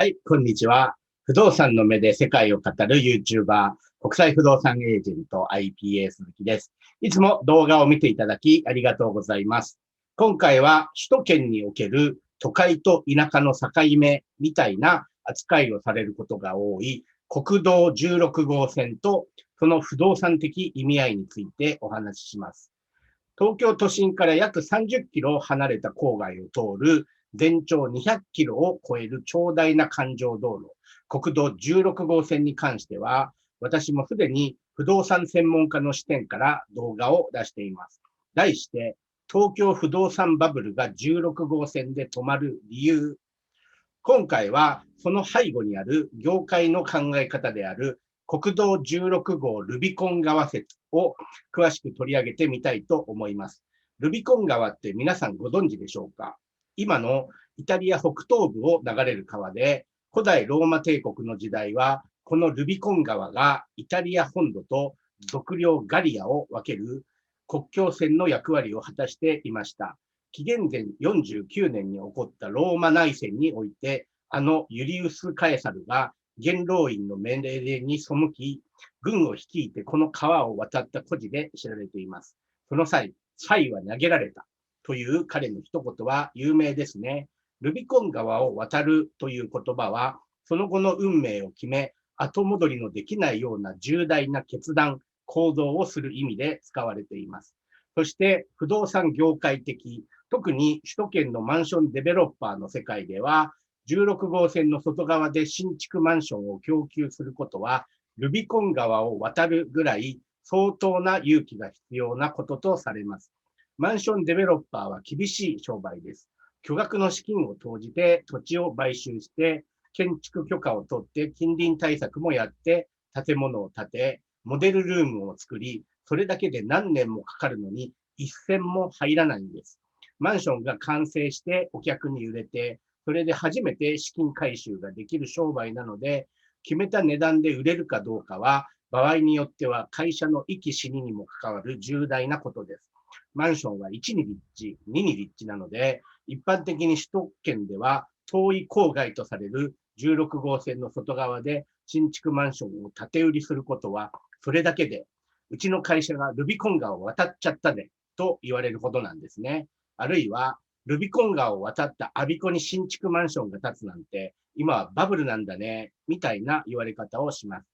はい、こんにちは。不動産の目で世界を語る YouTuber、国際不動産エージェント IPA 鈴木です。いつも動画を見ていただきありがとうございます。今回は首都圏における都会と田舎の境目みたいな扱いをされることが多い国道16号線とその不動産的意味合いについてお話しします。東京都心から約30キロ離れた郊外を通る全長200キロを超える長大な環状道路、国道16号線に関しては、私もすでに不動産専門家の視点から動画を出しています。題して、東京不動産バブルが16号線で止まる理由。今回はその背後にある業界の考え方である国道16号ルビコン川説を詳しく取り上げてみたいと思います。ルビコン川って皆さんご存知でしょうか？今のイタリア北東部を流れる川で、古代ローマ帝国の時代は、このルビコン川がイタリア本土と属領ガリアを分ける国境線の役割を果たしていました。紀元前49年に起こったローマ内戦において、あのユリウス・カエサルが元老院の命令に背き、軍を率いてこの川を渡った故事で知られています。その際、才は投げられたという彼の一言は有名ですね。ルビコン川を渡るという言葉は、その後の運命を決め、後戻りのできないような重大な決断、行動をする意味で使われています。そして、不動産業界的、特に首都圏のマンションデベロッパーの世界では、16号線の外側で新築マンションを供給することは、ルビコン川を渡るぐらい相当な勇気が必要なこととされます。マンションデベロッパーは厳しい商売です。巨額の資金を投じて土地を買収して、建築許可を取って近隣対策もやって建物を建て、モデルルームを作り、それだけで何年もかかるのに一銭も入らないんです。マンションが完成してお客に売れて、それで初めて資金回収ができる商売なので、決めた値段で売れるかどうかは、場合によっては会社の生き死ににも関わる重大なことです。マンションは1に立地、2に立地なので、一般的に首都圏では遠い郊外とされる16号線の外側で新築マンションを建て売りすることは、それだけで、うちの会社がルビコン川を渡っちゃったで、と言われるほどなんですね。あるいは、ルビコン川を渡ったアビコに新築マンションが建つなんて、今はバブルなんだね、みたいな言われ方をします。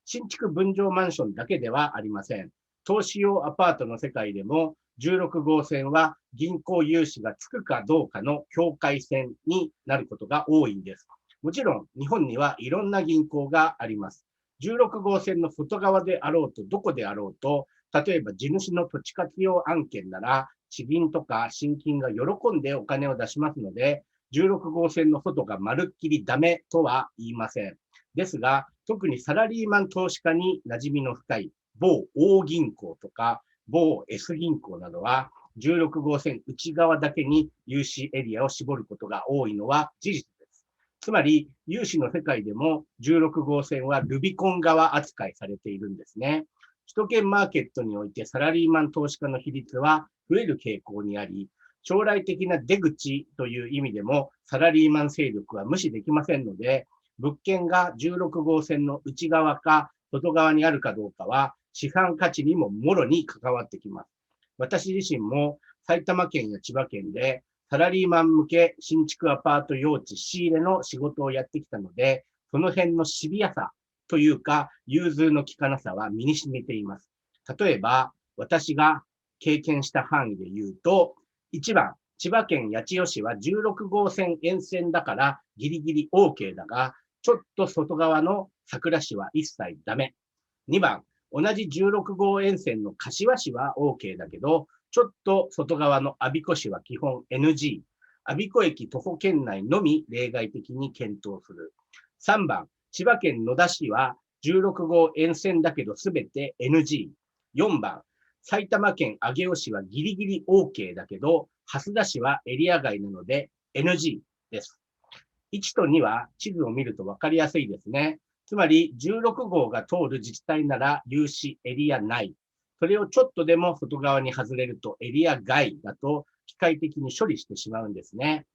新築分譲マンションだけではありません。投資用アパートの世界でも、16号線は銀行融資がつくかどうかの境界線になることが多いんです。もちろん、日本にはいろんな銀行があります。16号線の外側であろうと、どこであろうと、例えば地主の土地活用案件なら、地銀とか新金が喜んでお金を出しますので、16号線の外がまるっきりダメとは言いません。ですが、特にサラリーマン投資家に馴染みの深い某大銀行とか某 S 銀行などは、16号線内側だけに融資エリアを絞ることが多いのは事実です。つまり、融資の世界でも16号線はルビコン側扱いされているんですね。首都圏マーケットにおいてサラリーマン投資家の比率は増える傾向にあり、将来的な出口という意味でもサラリーマン勢力は無視できませんので、物件が16号線の内側か外側にあるかどうかは資産価値にももろに関わってきます。私自身も埼玉県や千葉県でサラリーマン向け新築アパート用地仕入れの仕事をやってきたので、その辺のシビアさというか融通の利かなさは身に染みています。例えば私が経験した範囲で言うと、1番、千葉県八千代市は16号線沿線だからギリギリ OK だが、ちょっと外側の桜市は一切ダメ。2番、同じ16号沿線の柏市は OK だけど、ちょっと外側の我孫子市は基本 NG。我孫子駅徒歩圏内のみ例外的に検討する。3番、千葉県野田市は16号沿線だけどすべて NG。4番、埼玉県上尾市はギリギリ OK だけど、蓮田市はエリア外なので NG です。1と2は地図を見ると分かりやすいですね。つまり16号が通る自治体なら有志エリア内。それをちょっとでも外側に外れるとエリア外だと機械的に処理してしまうんですね。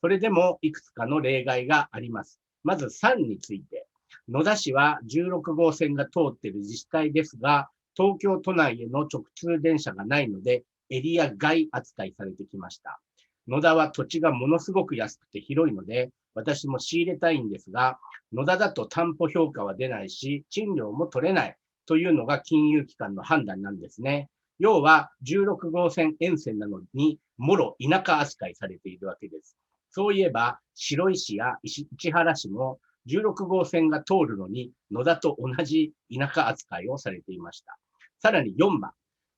それでもいくつかの例外があります。まず3について。野田市は16号線が通っている自治体ですが、東京都内への直通電車がないので、エリア外扱いされてきました。野田は土地がものすごく安くて広いので、私も仕入れたいんですが、野田だと担保評価は出ないし、賃料も取れないというのが金融機関の判断なんですね。要は16号線沿線なのに、もろ田舎扱いされているわけです。そういえば、白井市や市原市も16号線が通るのに野田と同じ田舎扱いをされていました。さらに4番。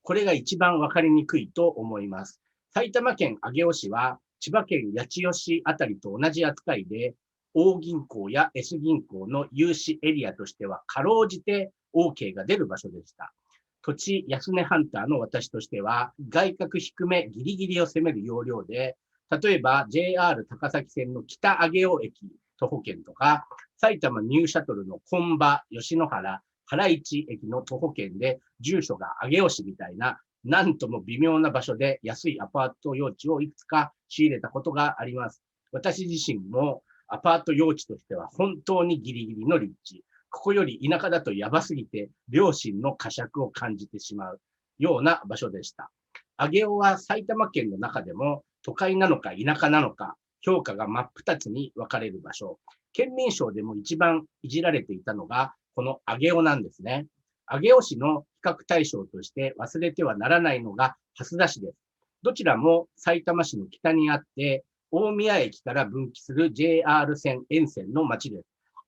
これが一番わかりにくいと思います。埼玉県上尾市は千葉県八千代市あたりと同じ扱いで、大銀行や S 銀行の融資エリアとしてはかろうじて OK が出る場所でした。土地安値ハンターの私としては、外角低めギリギリを攻める要領で、例えば JR 高崎線の北上尾駅徒歩圏とか、埼玉ニューシャトルの本場吉野原原市駅の徒歩圏で住所が上尾市みたいな、なんとも微妙な場所で安いアパート用地をいくつか仕入れたことがあります。私自身もアパート用地としては本当にギリギリの立地。ここより田舎だとやばすぎて良心の呵責を感じてしまうような場所でした。上尾は埼玉県の中でも都会なのか田舎なのか評価が真っ二つに分かれる場所。県民賞でも一番いじられていたのがこの上尾なんですね。上尾市の比較対象として忘れてはならないのが蓮田市です。どちらも埼玉市の北にあって、大宮駅から分岐する JR 線沿線の町です。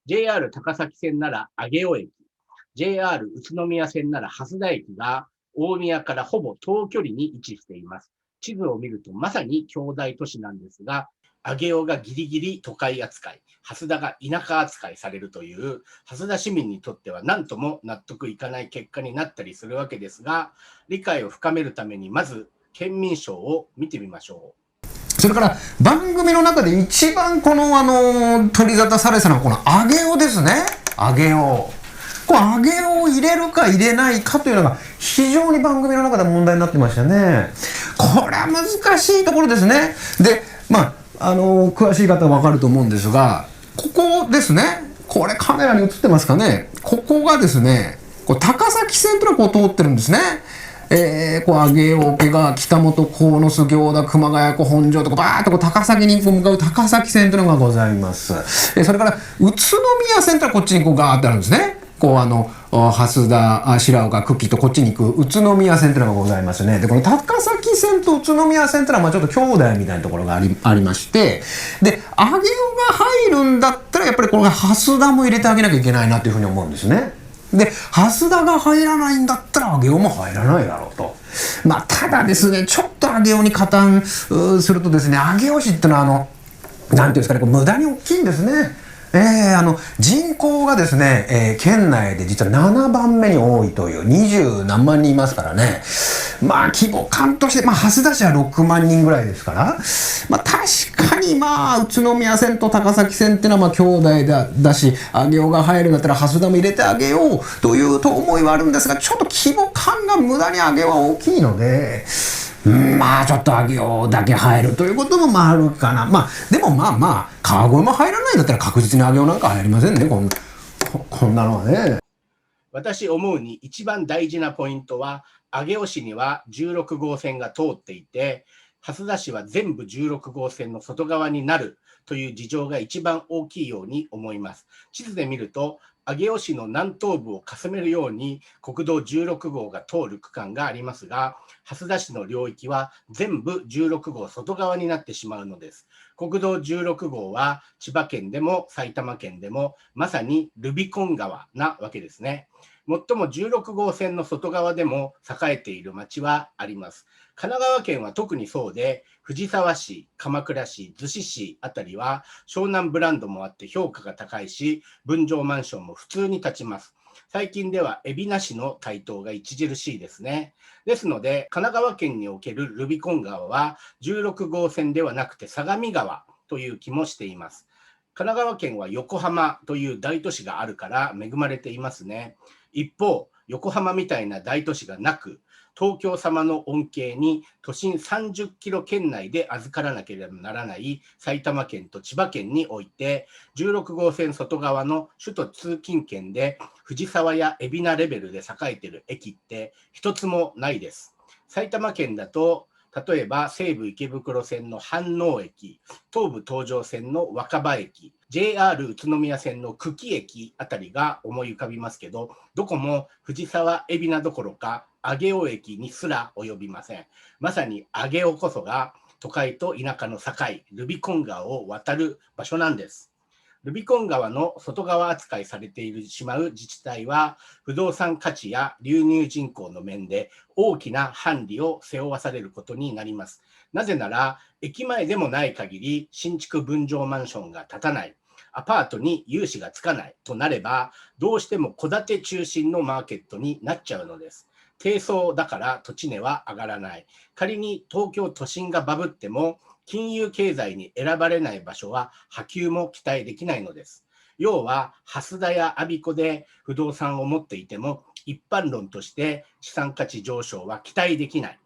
JR 高崎線なら上尾駅、JR 宇都宮線なら蓮田駅が大宮からほぼ等距離に位置しています。地図を見るとまさに兄弟都市なんですが、上尾がギリギリ都会扱い、蓮田が田舎扱いされるという、蓮田市民にとっては何とも納得いかない結果になったりするわけですが、理解を深めるためにまず県民賞を見てみましょう。それから番組の中で一番この取り沙汰されてたのはこの上尾ですね。上尾。この上尾を入れるか入れないかというのが非常に番組の中で問題になってましたね。これは難しいところですね。で、詳しい方はわかると思うんですが、ここですね。これカメラに映ってますかね。ここがですね、高崎線というのが通ってるんですね。上尾家が北本、鴻巣、行田、熊谷湖、本庄とバーッと高崎に向かう高崎線というのがございます。それから宇都宮線というのはこっちにガーってあるんですね。蓮田、白岡、久喜とこっちに行く宇都宮線というのがございますね。で、この高崎線と宇都宮線というのはちょっと兄弟みたいなところがありまして、で、上尾が入るんだったらやっぱりこの蓮田も入れてあげなきゃいけないなというふうに思うんですね。で、蓮田が入らないんだったら上尾も入らないだろうと。ただですね、ちょっと上尾に加担するとですね、上尾市ってのはなんていうんですかね、無駄に大きいんですね。人口がですね、県内で実は7番目に多いという20何万人いますからね。規模感として、蓮田市は6万人ぐらいですから、確かに宇都宮線と高崎線っていうのは兄弟だし、上尾が入るんだったら蓮田も入れてあげようというと思いはあるんですが、ちょっと規模感が無駄に上尾は大きいので、ちょっと上尾だけ入るということもあるかな。でも川越も入らないんだったら確実に上尾なんか入りませんね。こんなのはね。私思うに一番大事なポイントは、上尾市には16号線が通っていて、蓮田市は全部16号線の外側になるという事情が一番大きいように思います。地図で見ると、上尾市の南東部をかすめるように国道16号が通る区間がありますが、蓮田市の領域は全部16号外側になってしまうのです。国道16号は千葉県でも埼玉県でもまさにルビコン川なわけですね。もっとも16号線の外側でも栄えている町はあります。神奈川県は特にそうで、藤沢市、鎌倉市、逗子市あたりは湘南ブランドもあって評価が高いし、分譲マンションも普通に建ちます。最近では海老名市の台頭が著しいですね。ですので、神奈川県におけるルビコン川は16号線ではなくて相模川という気もしています。神奈川県は横浜という大都市があるから恵まれていますね。一方、横浜みたいな大都市がなく、東京様の恩恵に都心30キロ圏内で預からなければならない埼玉県と千葉県において、16号線外側の首都通勤圏で藤沢や海老名レベルで栄えている駅って一つもないです。埼玉県だと、例えば西武池袋線の飯能駅、東武東上線の若葉駅、JR 宇都宮線の久喜駅あたりが思い浮かびますけど、どこも藤沢海老名どころか上尾駅にすら及びません。まさに上尾こそが都会と田舎の境、ルビコン川を渡る場所なんです。ルビコン川の外側扱いされてしまう自治体は、不動産価値や流入人口の面で大きなハンディを背負わされることになります。なぜなら、駅前でもない限り新築分譲マンションが建たない、アパートに融資がつかないとなれば、どうしても戸建て中心のマーケットになっちゃうのです。低層だから土地値は上がらない。仮に東京都心がバブっても、金融経済に選ばれない場所は波及も期待できないのです。要は、蓮田や我孫子で不動産を持っていても、一般論として資産価値上昇は期待できない。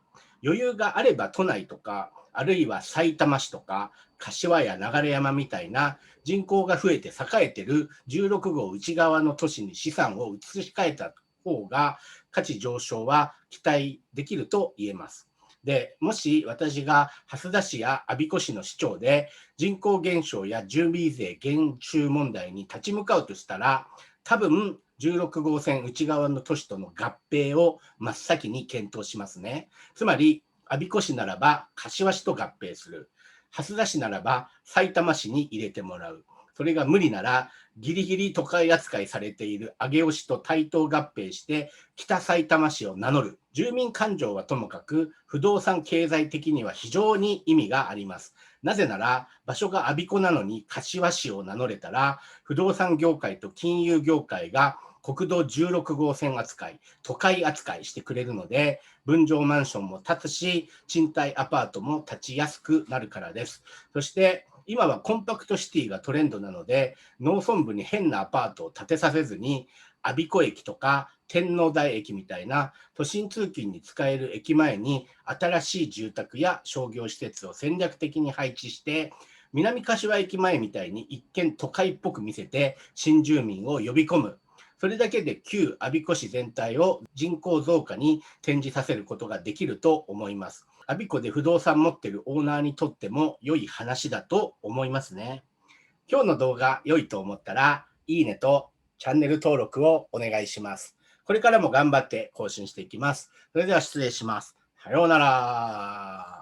余裕があれば都内とか、あるいはさいたま市とか、柏や流山みたいな人口が増えて栄えている16号内側の都市に資産を移し替えた方が価値上昇は期待できると言えます。で、もし私が蓮田市や我孫子市の市長で人口減少や住民税減収問題に立ち向かうとしたら、多分16号線内側の都市との合併を真っ先に検討しますね。つまり、我孫子市ならば柏市と合併する。蓮田市ならばさいたま市に入れてもらう。それが無理なら、ギリギリ都会扱いされている上尾市と対等合併して北埼玉市を名乗る。住民感情はともかく不動産経済的には非常に意味があります。なぜなら場所が我孫子なのに柏市を名乗れたら、不動産業界と金融業界が国道16号線扱い、都会扱いしてくれるので、分譲マンションも建つし、賃貸アパートも建ちやすくなるからです。そして今はコンパクトシティがトレンドなので、農村部に変なアパートを建てさせずに、我孫子駅とか天王台駅みたいな都心通勤に使える駅前に新しい住宅や商業施設を戦略的に配置して、南柏駅前みたいに一見都会っぽく見せて新住民を呼び込む。それだけで旧我孫子市全体を人口増加に転じさせることができると思います。我孫子で不動産持っているオーナーにとっても良い話だと思いますね。今日の動画良いと思ったら、いいねとチャンネル登録をお願いします。これからも頑張って更新していきます。それでは失礼します。さようなら。